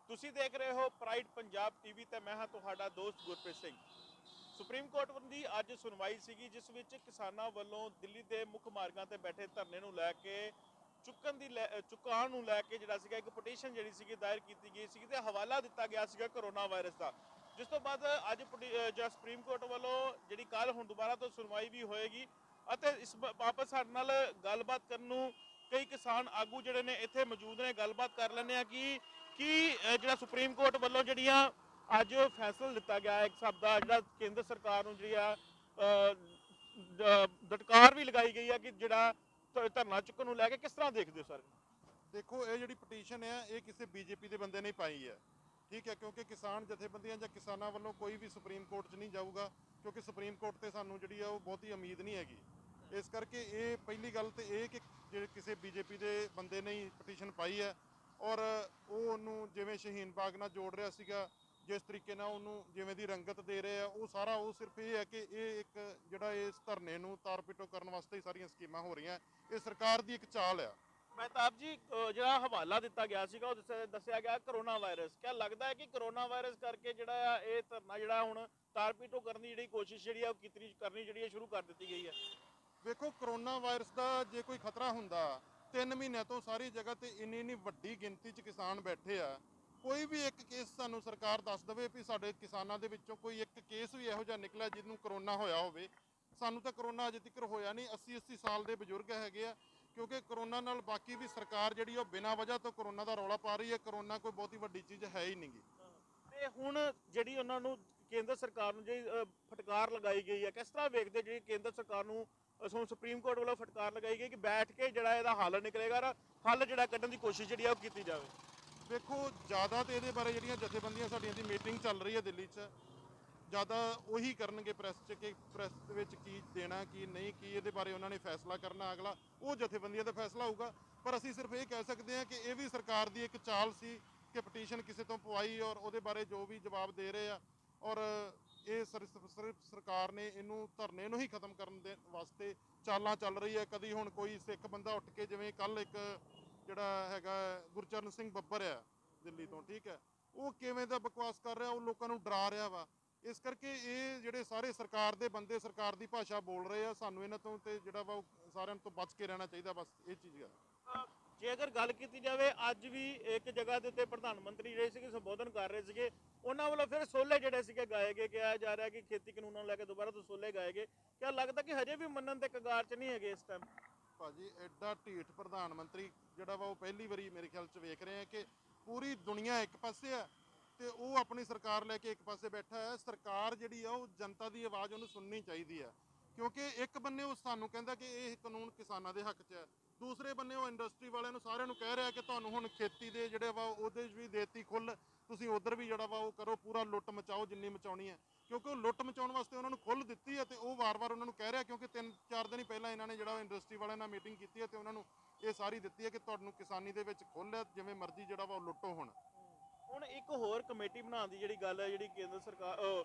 ਤੁਸੀਂ ਦੇਖ ਰਹੇ ਹੋ ਪ੍ਰਾਈਡ ਪੰਜਾਬ ਟੀਵੀ ਤੇ ਮੈਂ ਹਾਂ ਤੁਹਾਡਾ ਦੋਸਤ ਗੁਰਪ੍ਰੀਤ ਸਿੰਘ। ਸੁਪਰੀਮ ਕੋਰਟ ਦੀ ਅੱਜ ਸੁਣਵਾਈ ਸੀਗੀ ਜਿਸ ਵਿੱਚ ਕਿਸਾਨਾਂ ਵੱਲੋਂ ਦਿੱਲੀ ਦੇ ਮੁੱਖ ਮਾਰਗਾਂ ਤੇ ਬੈਠੇ ਧਰਨੇ ਨੂੰ ਲੈ ਕੇ ਚੁਕਾਉਣ ਨੂੰ ਲੈ ਕੇ ਜਿਹੜਾ ਸੀਗਾ ਇੱਕ ਪਟੀਸ਼ਨ ਜਿਹੜੀ ਸੀਗੀ ਦਾਇਰ ਕੀਤੀ ਗਈ ਸੀ ਤੇ ਹਵਾਲਾ ਦਿੱਤਾ ਗਿਆ ਸੀਗਾ ਕਰੋਨਾ ਵਾਇਰਸ ਦਾ, ਜਿਸ ਤੋਂ ਬਾਅਦ ਅੱਜ ਜਿਹੜਾ ਸੁਪਰੀਮ ਕੋਰਟ ਵੱਲੋਂ ਜਿਹੜੀ ਕੱਲ ਹੁਣ ਦੁਬਾਰਾ ਤੋਂ ਸੁਣਵਾਈ ਵੀ ਹੋਏਗੀ ਅਤੇ ਇਸ ਵਾਪਸ ਸਾਡੇ ਨਾਲ ਗੱਲਬਾਤ ਕਰਨ ਨੂੰ ਕਈ ਕਿਸਾਨ ਆਗੂ ਜਿਹੜੇ ਨੇ ਇੱਥੇ ਮੌਜੂਦ ਨੇ। ਗੱਲਬਾਤ ਕਰ ਲੈਂਦੇ ਆ ਕਿ ਜਿਹੜਾ ਸੁਪਰੀਮ ਕੋਰਟ ਵੱਲੋਂ ਜਿਹੜੀਆਂ ਅੱਜ ਫੈਸਲਾ ਲਿੱਤਾ ਗਿਆ ਇੱਕ ਹਿਸਾਬ ਦਾ ਜਿਹੜਾ ਕੇਂਦਰ ਸਰਕਾਰ ਨੂੰ ਜਿਹੜੀ ਆ ਦਟਕਾਰ ਵੀ ਲਗਾਈ ਗਈ ਹੈ ਕਿ ਜਿਹੜਾ ਧਰਨਾ ਚੁੱਕਣ ਨੂੰ ਲੈ ਕੇ ਕਿਸ ਤਰ੍ਹਾਂ ਦੇਖਦੇ ਹੋ ਸਰ? देखो ये जी पटीशन है ये किसी बीजेपी के बंदे नहीं पाई है, ठीक है, क्योंकि किसान जथेबंदियां ਜਾਂ किसानों वालों कोई भी सुप्रीम कोर्ट 'ਚ नहीं जाऊगा क्योंकि सुप्रीम कोर्ट ਤੇ ਸਾਨੂੰ ਜਿਹੜੀ ਆ ਉਹ ਬਹੁਤੀ ਉਮੀਦ ਨਹੀਂ ਹੈਗੀ। ਇਸ ਕਰਕੇ ਇਹ ਪਹਿਲੀ ਗੱਲ ਤੇ ਇਹ ਕਿ ਜਿਹੜੇ ਕਿਸੇ ਬੀਜੇਪੀ ਦੇ ਬੰਦੇ ਨੇ ਹੀ ਪਟੀਸ਼ਨ ਪਾਈ ਹੈ ਔਰ ਉਹ ਉਹਨੂੰ ਜਿਵੇਂ ਸ਼ਹੀਨ ਬਾਗ ਨਾਲ ਜੋੜ ਰਿਹਾ ਸੀਗਾ, ਜਿਸ ਤਰੀਕੇ ਨਾਲ ਉਹਨੂੰ ਜਿਵੇਂ ਦੀ ਰੰਗਤ ਦੇ ਰਹੇ ਆ, ਉਹ ਸਾਰਾ ਉਹ ਸਿਰਫ ਇਹ ਹੈ ਕਿ ਇਹ ਇੱਕ ਜਿਹੜਾ ਇਸ ਧਰਨੇ ਨੂੰ ਤਾਰ ਪਿੱਟੋ ਕਰਨ ਵਾਸਤੇ ਹੀ ਸਾਰੀਆਂ ਸਕੀਮਾਂ ਹੋ ਰਹੀਆਂ। ਇਹ ਸਰਕਾਰ ਦੀ ਇੱਕ ਚਾਲ ਆ। ਮਹਿਤਾਬ ਜੀ, ਜਿਹੜਾ ਹਵਾਲਾ ਦਿੱਤਾ ਗਿਆ ਸੀਗਾ ਉਹ ਦੱਸਿਆ ਗਿਆ ਕਰੋਨਾ ਵਾਇਰਸ। ਕਿਆ ਲੱਗਦਾ ਹੈ ਕਿ ਕਰੋਨਾ ਵਾਇਰਸ ਕਰਕੇ ਜਿਹੜਾ ਆ ਇਹ ਧਰਨਾ ਜਿਹੜਾ ਹੁਣ ਤਾਰਪੀਟੋ ਕਰਨ ਦੀ ਜਿਹੜੀ ਕੋਸ਼ਿਸ਼ ਜਿਹੜੀ ਆ ਉਹ ਕਰਨੀ ਜਿਹੜੀ ਹੈ ਸ਼ੁਰੂ ਕਰ ਦਿੱਤੀ ਗਈ ਹੈ? ਵੇਖੋ ਕਰੋਨਾ ਵਾਇਰਸ ਦਾ ਜੇ ਕੋਈ ਖਤਰਾ ਹੁੰਦਾ 3 ਮਹੀਨਿਆਂ ਤੋਂ ਸਾਰੀ ਜਗ੍ਹਾ ਤੇ ਇੰਨੀ ਵੱਡੀ ਗਿਣਤੀ 'ਚ ਕਿਸਾਨ ਬੈਠੇ ਆ, ਕੋਈ ਵੀ ਇੱਕ ਕੇਸ ਸਾਨੂੰ ਸਰਕਾਰ ਦੱਸ ਦੇਵੇ ਵੀ ਸਾਡੇ ਕਿਸਾਨਾਂ ਦੇ ਵਿੱਚੋਂ ਕੋਈ ਇੱਕ ਕੇਸ ਵੀ ਇਹੋ ਜਿਹਾ ਨਿਕਲਿਆ ਜਿਹਨੂੰ ਕਰੋਨਾ ਹੋਇਆ ਹੋਵੇ। ਸਾਨੂੰ ਤਾਂ ਕਰੋਨਾ ਅਜੇ ਤੱਕ ਹੋਇਆ ਨਹੀਂ। 80 ਸਾਲ ਦੇ ਬਜ਼ੁਰਗ ਹੈਗੇ ਆ, ਕਿਉਂਕਿ ਕਰੋਨਾ ਨਾਲ ਬਾਕੀ ਵੀ ਸਰਕਾਰ ਜਿਹੜੀ ਉਹ ਬਿਨਾਂ ਵਜ੍ਹਾ ਤੋਂ ਕਰੋਨਾ ਦਾ ਰੌਲਾ ਪਾ ਰਹੀ ਹੈ। ਕਰੋਨਾ ਕੋਈ ਬਹੁਤੀ ਵੱਡੀ ਚੀਜ਼ ਹੈ ਹੀ ਨਹੀਂਗੀ। ਤੇ ਹੁਣ ਜਿਹੜੀ ਉਹਨਾਂ ਨੂੰ ਕੇਂਦਰ ਸਰਕਾਰ ਨੂੰ ਜਿਹੜੀ ਫਟਕਾਰ ਲਗਾਈ ਗਈ ਹੈ, ਕਿਸ ਤਰ੍ਹਾਂ ਵੇਖਦੇ ਜਿਹੜੀ ਕੇਂਦਰ ਸਰਕਾਰ ਨੂੰ ਸੁਪਰੀਮ ਕੋਰਟ ਵੱਲੋਂ ਫਟਕਾਰ ਲਗਾਈ ਗਈ ਕਿ ਬੈਠ ਕੇ ਜਿਹੜਾ ਇਹਦਾ ਹੱਲ ਨਿਕਲੇਗਾ, ਹੱਲ ਜਿਹੜਾ ਕੱਢਣ ਦੀ ਕੋਸ਼ਿਸ਼ ਜਿਹੜੀ ਆ ਉਹ ਕੀਤੀ ਜਾਵੇ? ਵੇਖੋ ਜ਼ਿਆਦਾ ਤੇ ਇਹਦੇ ਬਾਰੇ ਜਿਹੜੀਆਂ ਜਥੇਬੰਦੀਆਂ ਸਾਡੀਆਂ ਦੀ ਮੀਟਿੰਗ ਚੱਲ ਰਹੀ ਹੈ ਦਿੱਲੀ 'ਚ, ਜ਼ਿਆਦਾ ਉਹੀ ਕਰਨਗੇ ਪ੍ਰੈਸ 'ਚ ਕਿ ਪ੍ਰੈਸ ਦੇ ਵਿੱਚ ਕੀ ਦੇਣਾ ਕੀ ਨਹੀਂ, ਕੀ ਇਹਦੇ ਬਾਰੇ ਉਹਨਾਂ ਨੇ ਫੈਸਲਾ ਕਰਨਾ, ਅਗਲਾ ਉਹ ਜਥੇਬੰਦੀਆਂ ਦਾ ਫੈਸਲਾ ਹੋਊਗਾ। ਪਰ ਅਸੀਂ ਸਿਰਫ ਇਹ ਕਹਿ ਸਕਦੇ ਹਾਂ ਕਿ ਇਹ ਵੀ ਸਰਕਾਰ ਦੀ ਇੱਕ ਚਾਲ ਸੀ ਕਿ ਪਟੀਸ਼ਨ ਕਿਸੇ ਤੋਂ ਪਵਾਈ ਔਰ ਉਹਦੇ ਬਾਰੇ ਜੋ ਵੀ ਜਵਾਬ ਦੇ ਰਹੇ ਆ ਔਰ ਇਹ ਸਿਰਫ ਸਰਕਾਰ ਨੇ ਇਹਨੂੰ ਧਰਨੇ ਨੂੰ ਹੀ ਖਤਮ ਕਰਨ ਦੇ ਵਾਸਤੇ ਚਾਲਾਂ ਚੱਲ ਰਹੀ ਹੈ। ਕਦੀ ਹੁਣ ਕੋਈ ਸਿੱਖ ਬੰਦਾ ਉੱਠ ਕੇ, ਜਿਵੇਂ ਕੱਲ ਇੱਕ ਜਿਹੜਾ ਹੈਗਾ ਗੁਰਚਰਨ ਸਿੰਘ ਬੱਬਰ ਆ ਦਿੱਲੀ ਤੋਂ, ਠੀਕ ਹੈ, ਉਹ ਕਿਵੇਂ ਦਾ ਬਕਵਾਸ ਕਰ ਰਿਹਾ, ਉਹ ਲੋਕਾਂ ਨੂੰ ਡਰਾ ਰਿਹਾ ਵਾ। ਇਸ ਕਰਕੇ ਇਹ ਜਿਹੜੇ ਸਾਰੇ ਸਰਕਾਰ ਦੇ ਬੰਦੇ ਸਰਕਾਰ ਦੀ ਭਾਸ਼ਾ ਬੋਲ ਰਹੇ ਆ, ਸਾਨੂੰ ਇਹਨਾਂ ਤੋਂ ਤੇ ਜਿਹੜਾ ਵਾ ਸਾਰਿਆਂ ਤੋਂ ਬਚ ਕੇ ਰਹਿਣਾ ਚਾਹੀਦਾ, ਬਸ ਇਹ ਚੀਜ਼ ਹੈ। ਜੇ ਅਗਰ ਗੱਲ ਕੀਤੀ ਜਾਵੇ, ਅੱਜ ਵੀ ਇੱਕ ਜਗ੍ਹਾ ਦੇ ਉੱਤੇ ਪ੍ਰਧਾਨ ਮੰਤਰੀ ਜਿਹੜੇ ਸੀਗੇ ਸੰਬੋਧਨ ਕਰ ਰਹੇ ਸੀਗੇ, ਉਹਨਾਂ ਵੱਲੋਂ ਫਿਰ ਸੋਲੇ ਜਿਹੜੇ ਸੀਗੇ ਗਾਏ ਗਏ, ਕਿਹਾ ਜਾ ਰਿਹਾ ਕਿ ਖੇਤੀ ਕਾਨੂੰਨਾਂ ਨੂੰ ਲੈ ਕੇ ਦੁਬਾਰਾ ਤੋਂ ਸੋਲੇ ਗਾਏ ਗਏ। ਕਿਆ ਲੱਗਦਾ ਕਿ ਹਜੇ ਵੀ ਮੰਨਣ ਦੇ ਕਗਾਰ 'ਚ ਨਹੀਂ ਹੈਗੇ ਇਸ ਟਾਈਮ? ਭਾਜੀ ਐਡਾ ਢੀਠ ਪ੍ਰਧਾਨ ਮੰਤਰੀ ਜਿਹੜਾ ਵਾ ਉਹ ਪਹਿਲੀ ਵਾਰੀ ਮੇਰੇ ਖਿਆਲ 'ਚ ਵੇਖ ਰਹੇ ਆ ਕਿ ਪੂਰੀ ਦੁਨੀਆ ਇੱਕ ਪਾਸੇ ਆ ਤੇ ਉਹ ਆਪਣੀ ਸਰਕਾਰ ਲੈ ਕੇ ਇੱਕ ਪਾਸੇ ਬੈਠਾ ਹੈ। ਸਰਕਾਰ ਜਿਹੜੀ ਆ ਉਹ ਜਨਤਾ ਦੀ ਆਵਾਜ਼ ਉਹਨੂੰ ਸੁਣਨੀ ਚਾਹੀਦੀ ਹੈ, ਕਿਉਂਕਿ ਇੱਕ ਬੰਨੇ ਉਹ ਸਾਨੂੰ ਕਹਿੰਦਾ ਕਿ ਇਹ ਕਾਨੂੰਨ ਕਿਸਾਨਾਂ ਦੇ ਹੱਕ 'ਚ ਹੈ, ਦੂਸਰੇ ਬੰਨੇ ਉਹ ਇੰਡਸਟਰੀ ਵਾਲਿਆਂ ਨੂੰ ਸਾਰਿਆਂ ਨੂੰ ਕਹਿ ਰਿਹਾ ਕਿ ਤੁਹਾਨੂੰ ਹੁਣ ਖੇਤੀ ਦੇ ਜਿਹੜੇ ਵਾ ਉਹਦੇ 'ਚ ਵੀ ਦੇਤੀ ਖੁੱਲ੍ਹ, ਤੁਸੀਂ ਉਧਰ ਵੀ ਜਿਹੜਾ ਵਾ ਉਹ ਕਰੋ, ਪੂਰਾ ਲੁੱਟ ਮਚਾਓ ਜਿੰਨੀ ਮਚਾਉਣੀ ਹੈ, ਕਿਉਂਕਿ ਉਹ ਲੁੱਟ ਮਚਾਉਣ ਵਾਸਤੇ ਉਹਨਾਂ ਨੂੰ ਖੁੱਲ੍ਹ ਦਿੱਤੀ ਹੈ ਤੇ ਉਹ ਵਾਰ-ਵਾਰ ਉਹਨਾਂ ਨੂੰ ਕਹਿ ਰਿਹਾ, ਕਿਉਂਕਿ 3-4 ਦਿਨ ਹੀ ਪਹਿਲਾਂ ਇਹਨਾਂ ਨੇ ਜਿਹੜਾ ਇੰਡਸਟਰੀ ਵਾਲਿਆਂ ਨਾਲ ਮੀਟਿੰਗ ਕੀਤੀ ਹੈ ਤੇ ਉਹਨਾਂ ਨੂੰ ਇਹ ਸਾਰੀ ਦਿੱਤੀ ਹੈ ਕਿ ਤੁਹਾਨੂੰ ਕਿਸਾਨੀ ਦੇ ਵਿੱਚ ਖੁੱਲ੍ਹ ਹੈ, ਜਿਵੇਂ ਮਰਜ਼ੀ ਜਿਹੜਾ ਵਾ ਉਹ ਲੁੱਟੋ। ਹੁਣ ਇੱਕ ਹੋਰ ਕਮੇਟੀ ਬਣਾਉਣ ਦੀ ਜਿਹੜੀ ਗੱਲ ਹੈ, ਜਿਹੜੀ ਕੇਂਦਰ ਸਰਕਾਰ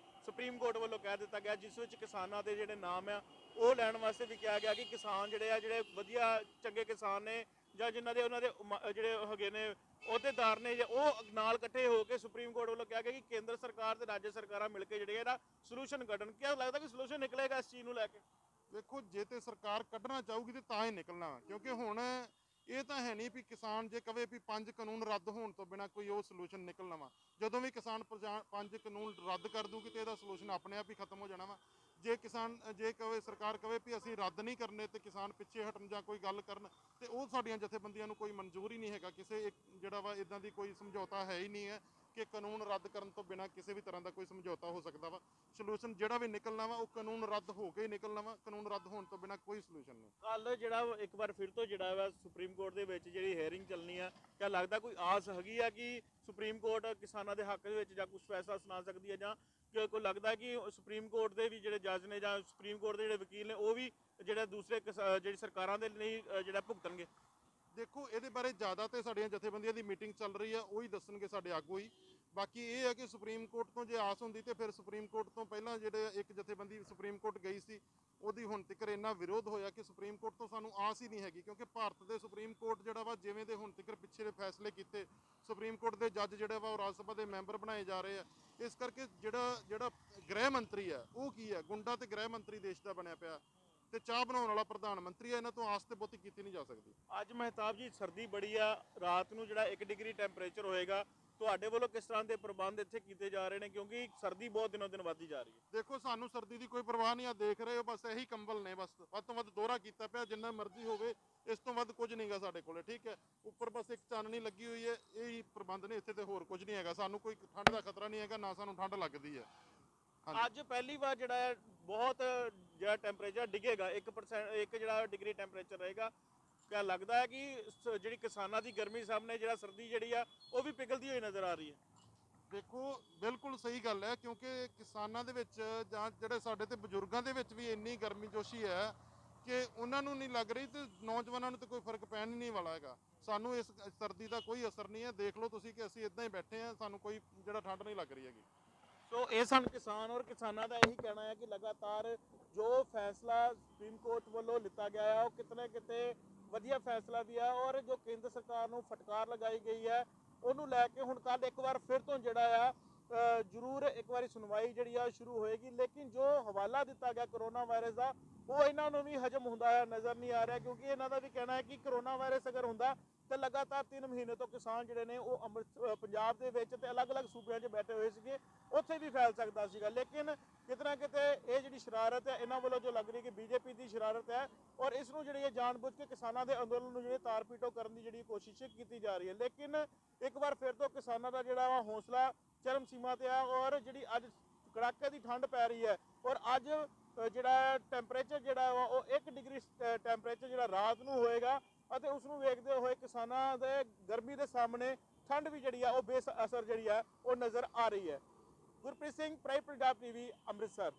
ਸੁਪਰੀਮ ਕੋਰਟ ਵੱਲੋਂ ਕਹਿ ਦਿੱਤਾ ਗਿਆ, ਜਿਸ ਵਿੱਚ ਕਿਸਾਨਾਂ ਦੇ ਜਿਹੜੇ ਨਾਮ ਆ ਉਹ ਲੈਣ ਵਾਸਤੇ ਵੀ ਕਿਹਾ ਗਿਆ ਕਿ ਕਿਸਾਨ ਜਿਹੜੇ ਵਧੀਆ ਚੰਗੇ ਕਿਸਾਨ ਨੇ ਜਾਂ ਜਿਨ੍ਹਾਂ ਦੇ ਉਹਨਾਂ ਦੇ ਜਿਹੜੇ ਹੈਗੇ ਨੇ ਅਹੁਦੇਦਾਰ ਨੇ, ਉਹ ਨਾਲ ਇਕੱਠੇ ਹੋ ਕੇ ਸੁਪਰੀਮ ਕੋਰਟ ਵੱਲੋਂ ਕਿਹਾ ਗਿਆ ਕਿ ਕੇਂਦਰ ਸਰਕਾਰ ਤੇ ਰਾਜ ਸਰਕਾਰਾਂ ਮਿਲ ਕੇ ਜਿਹੜੇ ਇਹਦਾ ਸੋਲੂਸ਼ਨ ਕੱਢਣ। ਕਿਆ ਲੱਗਦਾ ਕਿ ਸੋਲੂਸ਼ਨ ਨਿਕਲੇਗਾ ਇਸ ਚੀਜ਼ ਨੂੰ ਲੈ ਕੇ? ਵੇਖੋ ਜੇ ਤੇ ਸਰਕਾਰ ਕੱਢਣਾ ਚਾਹੂਗੀ ਤੇ ਤਾਂ ਹੀ ਨਿਕਲਣਾ, ਕਿਉਂਕਿ ਹੁਣ ਇਹ ਤਾਂ ਹੈ ਨਹੀਂ ਵੀ ਕਿਸਾਨ ਜੇ ਕਵੇ ਵੀ 5 ਕਾਨੂੰਨ ਰੱਦ ਹੋਣ ਤੋਂ ਬਿਨਾਂ ਕੋਈ ਉਹ ਸੋਲੂਸ਼ਨ ਨਿਕਲਣਾ ਵਾ। ਜਦੋਂ ਵੀ ਕਿਸਾਨ 5 ਕਾਨੂੰਨ ਰੱਦ ਕਰ ਦੂਗੀ ਤੇ ਇਹਦਾ ਸੋਲੂਸ਼ਨ ਆਪਣੇ ਆਪ ਹੀ ਖਤਮ ਹੋ ਜਾਣਾ ਵਾ। ਜੇ ਕਵੇ ਸਰਕਾਰ ਕਵੇ ਵੀ ਅਸੀਂ ਰੱਦ ਨਹੀਂ ਕਰਨੇ ਤੇ ਕਿਸਾਨ ਪਿੱਛੇ ਹਟਣ ਜਾਂ ਕੋਈ ਗੱਲ ਕਰਨ, ਤੇ ਉਹ ਸਾਡੀਆਂ ਜਥੇਬੰਦੀਆਂ ਨੂੰ ਕੋਈ ਮਨਜ਼ੂਰ ਹੀ ਨਹੀਂ ਹੈਗਾ। ਕਿਸੇ ਜਿਹੜਾ ਵਾ ਇਦਾਂ ਦੀ ਕੋਈ ਸਮਝੌਤਾ ਹੈ ਹੀ ਨਹੀਂ ਹੈ ਕਿ ਕਾਨੂੰਨ ਰੱਦ ਕਰਨ ਤੋਂ ਬਿਨਾਂ ਕਿਸੇ ਵੀ ਤਰ੍ਹਾਂ ਦਾ ਕੋਈ ਸਮਝੌਤਾ ਹੋ ਸਕਦਾ ਵਾ। ਸੋਲੂਸ਼ਨ ਜਿਹੜਾ ਵੀ ਨਿਕਲਣਾ ਵਾ ਉਹ ਕਾਨੂੰਨ ਰੱਦ ਹੋ ਕੇ ਹੀ ਨਿਕਲਣਾ ਵਾ, ਕਾਨੂੰਨ ਰੱਦ ਹੋਣ ਤੋਂ ਬਿਨਾਂ ਕੋਈ ਸੋਲੂਸ਼ਨ ਨਹੀਂ। ਕੱਲ ਜਿਹੜਾ ਇੱਕ ਵਾਰ ਫਿਰ ਤੋਂ ਜਿਹੜਾ ਵਾ ਸੁਪਰੀਮ ਕੋਰਟ ਦੇ ਵਿੱਚ ਜਿਹੜੀ ਹੀਅਰਿੰਗ ਚੱਲਣੀ ਆ, ਕਿਆ ਲੱਗਦਾ ਕੋਈ ਆਸ ਹੈਗੀ ਆ ਕਿ ਸੁਪਰੀਮ ਕੋਰਟ ਕਿਸਾਨਾਂ ਦੇ ਹੱਕ ਦੇ ਵਿੱਚ ਜਾਂ ਕੁਝ ਫੈਸਲਾ ਸੁਣਾ ਸਕਦੀ ਹੈ, ਜਾਂ ਕੋਈ ਲੱਗਦਾ ਕਿ ਸੁਪਰੀਮ ਕੋਰਟ ਦੇ ਵੀ ਜਿਹੜੇ ਜੱਜ ਨੇ ਜਾਂ ਸੁਪਰੀਮ ਕੋਰਟ ਦੇ ਜਿਹੜੇ ਵਕੀਲ ਨੇ ਉਹ ਵੀ ਜਿਹੜਾ ਦੂਸਰੇ ਜਿਹੜੀ ਸਰਕਾਰਾਂ ਦੇ ਲਈ ਜਿਹੜਾ ਭੁਗਤਣਗੇ? ਦੇਖੋ ਇਹਦੇ ਬਾਰੇ ਜ਼ਿਆਦਾ ਤੇ ਸਾਡੀਆਂ ਜਥੇਬੰਦੀਆਂ ਦੀ ਮੀਟਿੰਗ ਚੱਲ ਰਹੀ ਆ, ਉਹੀ ਦੱਸਣਗੇ ਸਾਡੇ ਆਗੂ ਹੀ। ਬਾਕੀ ਇਹ ਹੈ ਕਿ ਸੁਪਰੀਮ ਕੋਰਟ ਤੋਂ ਜੇ ਆਸ ਹੁੰਦੀ ਤੇ ਫਿਰ ਸੁਪਰੀਮ ਕੋਰਟ ਤੋਂ ਪਹਿਲਾਂ ਜਿਹੜੇ ਇੱਕ ਜਥੇਬੰਦੀ ਸੁਪਰੀਮ ਕੋਰਟ ਗਈ ਸੀ ਉਹਦੀ ਹੁਣ ਤੱਕ ਇੰਨਾ ਵਿਰੋਧ ਹੋਇਆ ਕਿ ਸੁਪਰੀਮ ਕੋਰਟ ਤੋਂ ਸਾਨੂੰ ਆਸ ਹੀ ਨਹੀਂ ਹੈਗੀ, ਕਿਉਂਕਿ ਭਾਰਤ ਦੇ ਸੁਪਰੀਮ ਕੋਰਟ ਜਿਹੜਾ ਵਾ ਜਿਵੇਂ ਦੇ ਹੁਣ ਤੱਕ ਪਿੱਛੇ ਦੇ ਫੈਸਲੇ ਕੀਤੇ, ਸੁਪਰੀਮ ਕੋਰਟ ਦੇ ਜੱਜ ਜਿਹੜੇ ਵਾ ਉਹ ਰਾਜ ਸਭਾ ਦੇ ਮੈਂਬਰ ਬਣਾਏ ਜਾ ਰਹੇ ਆ। ਇਸ ਕਰਕੇ ਜਿਹੜਾ ਗ੍ਰਹਿ ਮੰਤਰੀ ਆ ਉਹ ਕੀ ਹੈ, ਗੁੰਡਾ ਤੇ ਗ੍ਰਹਿ ਮੰਤਰੀ ਦੇਸ਼ ਦਾ ਬਣਿਆ ਪਿਆ ਤੇ ਚਾਹ ਬਣਾਉਣ ਵਾਲਾ ਪ੍ਰਧਾਨ ਮੰਤਰੀ ਆ। ਇਹਨਾਂ ਤੋਂ ਆਸ ਤੇ ਬਹੁਤੀ ਕੀਤੀ ਨਹੀਂ ਜਾ ਸਕਦੀ। ਅੱਜ ਮਹਿਤਾਬ ਜੀ ਸਰਦੀ ਬੜੀ ਆ, ਰਾਤ ਨੂੰ ਜਿਹੜਾ 1 ਡਿਗਰੀ ਟੈਂਪਰੇਚਰ ਹੋਏਗਾ, ਤੁਹਾਡੇ ਵੱਲੋਂ ਕਿਸ ਤਰ੍ਹਾਂ ਦੇ ਪ੍ਰਬੰਧ ਇੱਥੇ ਕੀਤੇ ਜਾ ਰਹੇ ਨੇ, ਕਿਉਂਕਿ ਸਰਦੀ ਬਹੁਤ ਦਿਨੋਂ ਦਿਨ ਵੱਧਦੀ ਜਾ ਰਹੀ ਹੈ? ਦੇਖੋ ਸਾਨੂੰ ਸਰਦੀ ਦੀ ਕੋਈ ਪਰਵਾਹ ਨਹੀਂ ਆ, ਦੇਖ ਰਹੇ ਹੋ ਬਸ ਇਹੀ ਕੰਬਲ ਨੇ, ਬਸ ਵੱਧ ਤੋਂ ਵੱਧ ਦੋਹਰਾ ਕੀਤਾ ਪਿਆ, ਜਿੰਨਾ ਮਰਜ਼ੀ ਹੋਵੇ, ਇਸ ਤੋਂ ਵੱਧ ਕੁਝ ਨਹੀਂਗਾ ਸਾਡੇ ਕੋਲੇ, ਠੀਕ ਹੈ। ਉੱਪਰ ਬਸ ਇੱਕ ਚਾਨਣੀ ਲੱਗੀ ਹੋਈ ਹੈ, ਇਹ ਹੀ ਪ੍ਰਬੰਧ ਨੇ ਇੱਥੇ, ਤੇ ਹੋਰ ਕੁਝ ਨਹੀਂ ਹੈਗਾ। ਸਾਨੂੰ ਕੋਈ ਠੰਡ ਦਾ ਖਤਰਾ ਨਹੀਂ ਹੈਗਾ, ਨਾ ਸਾਨੂੰ ਠੰਡ ਲੱਗਦੀ ਹੈ। ਅੱਜ ਪਹਿਲੀ ਵਾਰ ਜਿਹੜਾ ਹੈ ਬਹੁਤ ਜਿਹੜਾ ਟੈਂਪਰੇਚਰ ਡਿੱਗੇਗਾ, 1% ਇੱਕ ਜਿਹੜਾ ਡਿਗਰੀ ਟੈਂਪਰੇਚਰ ਰਹੇਗਾ, ਕਿਆ ਲੱਗਦਾ ਹੈ ਕਿ ਜਿਹੜੀ ਕਿਸਾਨਾਂ ਦੀ ਗਰਮੀ ਸਾਹਮਣੇ ਜਿਹੜਾ ਸਰਦੀ ਜਿਹੜੀ ਆ ਉਹ ਵੀ ਪਿਘਲਦੀ ਹੋਈ ਨਜ਼ਰ ਆ ਰਹੀ ਹੈ? ਦੇਖੋ ਬਿਲਕੁਲ ਸਹੀ ਗੱਲ ਹੈ, ਕਿਉਂਕਿ ਕਿਸਾਨਾਂ ਦੇ ਵਿੱਚ ਜਾਂ ਜਿਹੜੇ ਸਾਡੇ ਤੇ ਬਜ਼ੁਰਗਾਂ ਦੇ ਵਿੱਚ ਵੀ ਇੰਨੀ ਗਰਮੀ ਜੋਸ਼ੀ ਹੈ ਕਿ ਉਹਨਾਂ ਨੂੰ ਨਹੀਂ ਲੱਗ ਰਹੀ, ਤੇ ਨੌਜਵਾਨਾਂ ਨੂੰ ਤਾਂ ਕੋਈ ਫਰਕ ਪੈਣ ਹੀ ਨਹੀਂ ਵਾਲਾ ਹੈਗਾ। ਸਾਨੂੰ ਇਸ ਸਰਦੀ ਦਾ ਕੋਈ ਅਸਰ ਨਹੀਂ ਹੈ। ਦੇਖ ਲਓ ਤੁਸੀਂ ਕਿ ਅਸੀਂ ਇਦਾਂ ਹੀ ਬੈਠੇ ਹਾਂ, ਸਾਨੂੰ ਕੋਈ ਜਿਹੜਾ ਠੰਡ ਨਹੀਂ ਲੱਗ ਰਹੀ ਹੈਗੀ। ਸੋ ਇਹ ਸਨ ਕਿਸਾਨ ਔਰ ਕਿਸਾਨਾਂ ਦਾ ਇਹੀ ਕਹਿਣਾ ਹੈ ਕਿ ਲਗਾਤਾਰ ਜੋ ਫੈਸਲਾ ਸੁਪਰੀਮ ਕੋਰਟ ਵੱਲੋਂ ਲਿੱਤਾ ਗਿਆ ਹੈ ਉਹ ਕਿਤੇ ਵਧੀਆ ਫੈਸਲਾ ਵੀ ਹੈ, ਔਰ ਜੋ ਕੇਂਦਰ ਸਰਕਾਰ ਨੂੰ ਫਟਕਾਰ ਲਗਾਈ ਗਈ ਹੈ ਉਹਨੂੰ ਲੈ ਕੇ ਹੁਣ ਕੱਲ੍ਹ ਇੱਕ ਵਾਰ ਫਿਰ ਤੋਂ ਜਿਹੜਾ ਆ ਜ਼ਰੂਰ ਇੱਕ ਵਾਰੀ ਸੁਣਵਾਈ ਜਿਹੜੀ ਆ ਸ਼ੁਰੂ ਹੋਏਗੀ। ਲੇਕਿਨ ਜੋ ਹਵਾਲਾ ਦਿੱਤਾ ਗਿਆ ਕਰੋਨਾ ਵਾਇਰਸ ਦਾ, ਉਹ ਇਹਨਾਂ ਨੂੰ ਵੀ ਹਜਮ ਹੁੰਦਾ ਆ ਨਜ਼ਰ ਨਹੀਂ ਆ ਰਿਹਾ, ਕਿਉਂਕਿ ਇਹਨਾਂ ਦਾ ਵੀ ਕਹਿਣਾ ਹੈ ਕਿ ਕਰੋਨਾ ਵਾਇਰਸ ਅਗਰ ਹੁੰਦਾ ਤੇ ਲਗਾਤਾਰ 3 ਮਹੀਨੇ ਤੋਂ ਕਿਸਾਨ ਜਿਹੜੇ ਨੇ ਉਹ ਪੰਜਾਬ ਦੇ ਵਿੱਚ ਤੇ ਅਲੱਗ-ਅਲੱਗ ਸੂਬਿਆਂ 'ਚ ਬੈਠੇ ਹੋਏ ਸੀਗੇ, ਉੱਥੇ ਵੀ ਫੈਲ ਸਕਦਾ ਸੀਗਾ। ਲੇਕਿਨ ਕਿਤੇ ਨਾ ਕਿਤੇ ਇਹ ਜਿਹੜੀ ਸ਼ਰਾਰਤ ਹੈ ਇਹਨਾਂ ਵੱਲੋਂ ਜੋ ਲੱਗ ਰਹੀ ਕਿ ਬੀਜੇਪੀ ਦੀ ਸ਼ਰਾਰਤ ਹੈ, ਔਰ ਇਸ ਨੂੰ ਜਿਹੜੀ ਜਾਣਬੁੱਝ ਕੇ ਕਿਸਾਨਾਂ ਦੇ ਅੰਦੋਲਨ ਨੂੰ ਜਿਹੜੀ ਤਾਰ ਪੀਟੋ ਕਰਨ ਦੀ ਜਿਹੜੀ ਕੋਸ਼ਿਸ਼ ਕੀਤੀ ਜਾ ਰਹੀ ਹੈ। ਲੇਕਿਨ ਇੱਕ ਵਾਰ ਫਿਰ ਤੋਂ ਕਿਸਾਨਾਂ ਦਾ ਜਿਹੜਾ ਵਾ ਹੌਸਲਾ ਚਰਮ ਸੀਮਾ ਤੇ ਆ, ਔਰ ਜਿਹੜੀ ਅੱਜ ਕੜਾਕੇ ਦੀ ਠੰਡ ਪੈ ਰਹੀ ਹੈ, ਔਰ ਅੱਜ ਜਿਹੜਾ ਟੈਂਪਰੇਚਰ ਜਿਹੜਾ ਵਾ ਉਹ 1 ਡਿਗਰੀ ਟੈਂਪਰੇਚਰ ਜਿਹੜਾ ਰਾਤ ਨੂੰ ਹੋਏਗਾ, ਅਤੇ ਉਸ ਨੂੰ ਵੇਖਦੇ ਹੋਏ ਕਿਸਾਨਾਂ ਦੇ ਗਰਮੀ ਦੇ ਸਾਹਮਣੇ ਠੰਡ ਵੀ ਜਿਹੜੀ ਆ ਉਹ ਬੇਅਸਰ ਜਿਹੜੀ ਆ ਉਹ ਨਜ਼ਰ ਆ ਰਹੀ ਹੈ। Gurpreet Singh, prime Punjab TV, Amritsar.